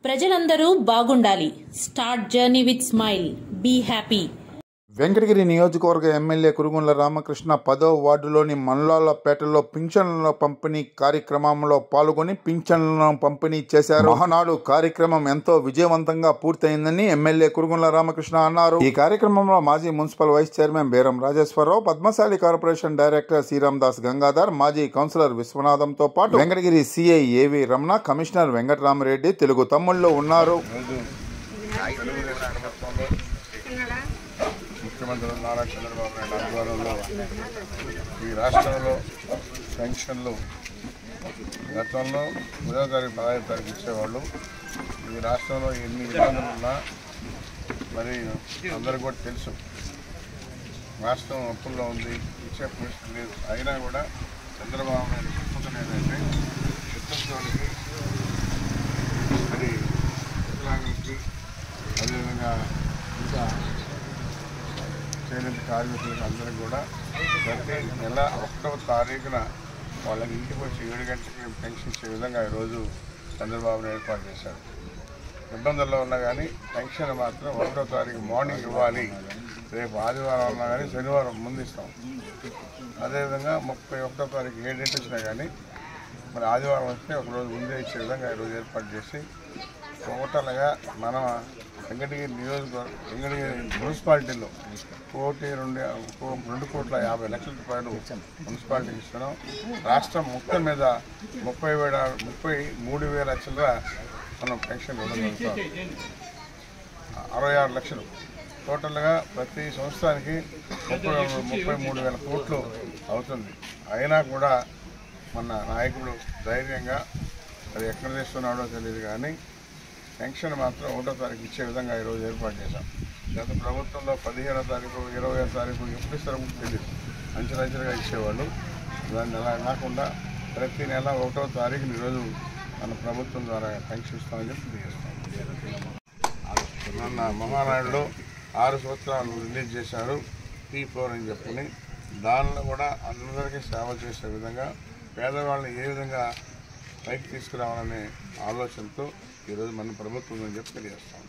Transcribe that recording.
ప్రజలందరూ బాగుండాలి. Start journey with smile. Be happy. Venkatagiri నియోజకవర్గ ఎమ్మెల్యే కురుగుండ్ల రామకృష్ణ 10వ వార్డులోని మల్లాలపేటలో పింఛన్ల పంపిణీ కార్యక్రమంలో పాల్గొని పింఛన్లను పంపిణీ చేశారు. మహానాడు కార్యక్రమం ఎంతో విజయవంతంగా పూర్తయిందని ఎమ్మెల్యే కురుగుండ్ల రామకృష్ణ అన్నారు. ఈ కార్యక్రమంలో మాజీ మున్సిపల్ వైస్ చైర్మన్ బేరం రాజేశ్వరరావు, పద్మశాలి కార్పొరేషన్ డైరెక్టర్ శ్రీరామ్ దాస్ గంగాధర్, మాజీ కౌన్సిలర్ విశ్వనాథంతో పాటు వెంకటగిరి సిఐ ఏవి రమణ, కమిషనర్ వెంకటరామరెడ్డి, తెలుగు తమ్ముళ్లు ఉన్నారు. ముఖ్యమంత్రి నారా చంద్రబాబు నాయుడు ఆధ్వర్యంలో ఈ రాష్ట్రంలో పెన్షన్లు గతంలో 10వ తారీఖు 15వ తారీఖు ఇచ్చేవాళ్ళు. ఈ రాష్ట్రంలో ఎన్ని ఇబ్బందులు ఉన్నా మరి అందరికీ కూడా తెలుసు, రాష్ట్రం అప్పుల్లో ఉంది, ఇచ్చే పరిస్థితి లేదు. అయినా కూడా చంద్రబాబు నాయుడు చెప్పుకుని ఏంటంటే చిత్తూరుకి మరి వికలాంగులకి అదేవిధంగా ఇంకా చేనేత కార్మికులకు అందరికీ కూడా ప్రతి నెల 1వ తారీఖున వాళ్ళకి ఇంటికి వచ్చి 7 గంటలకి పెన్షన్ ఇచ్చే విధంగా ఈరోజు చంద్రబాబు నాయుడు ఏర్పాటు చేశారు. ఇబ్బందుల్లో ఉన్నా కానీ పెన్షన్ మాత్రం 1వ తారీఖు మార్నింగ్ ఇవ్వాలి. రేపు ఆదివారం ఉన్నా కానీ శనివారం ముందు ఇస్తాం. అదేవిధంగా 31వ తారీఖు 7 గంటలు వచ్చినా కానీ మరి ఆదివారం వస్తే ఒకరోజు ముందే ఇచ్చే విధంగా ఈరోజు ఏర్పాటు చేసి టోటల్గా మన వెంకటగిరి నియోజకవర్గం వెంకటగిరి మున్సిపాలిటీలో 2,50,00,000 రూపాయలు మున్సిపాలిటీకి ఇస్తున్నాం. రాష్ట్రం మొత్తం మీద 33,000 చిల్లర మనం పెన్షన్ ఇవ్వగలుగుతాం. 66 లక్షలు టోటల్గా ప్రతి సంవత్సరానికి 33,000 కోట్లు అవుతుంది. అయినా కూడా మన నాయకుడు ధైర్యంగా అది ఎక్కడ తెస్తున్నాడో తెలియదు కానీ పెన్షన్ మాత్రం 1వ తారీఖు ఇచ్చే విధంగా ఈరోజు ఏర్పాటు చేశాం. గత ప్రభుత్వంలో 15వ తారీఖు 20వ తారీఖు ఎప్పుడు ఇస్తారో తెలియదు, అంచెలంచెలుగా ఇచ్చేవాళ్ళు. దాన్ని అలా కాకుండా ప్రతి నెల 1వ తారీఖుని ఈరోజు మన ప్రభుత్వం ద్వారా పెన్షన్ ఇస్తామని చెప్పి తెలియజేస్తాం. మన మహానాడులో 6 సంవత్సరాలు రిలీజ్ చేశారు P4 అని చెప్పుకుని. దానిలో కూడా అందరికీ సేవ చేసే విధంగా పేదవాళ్ళని ఏ విధంగా పైకి తీసుకురావాలనే ఆలోచనతో ఈరోజు మన ప్రభుత్వం అని చెప్పి తెలియజేస్తాం.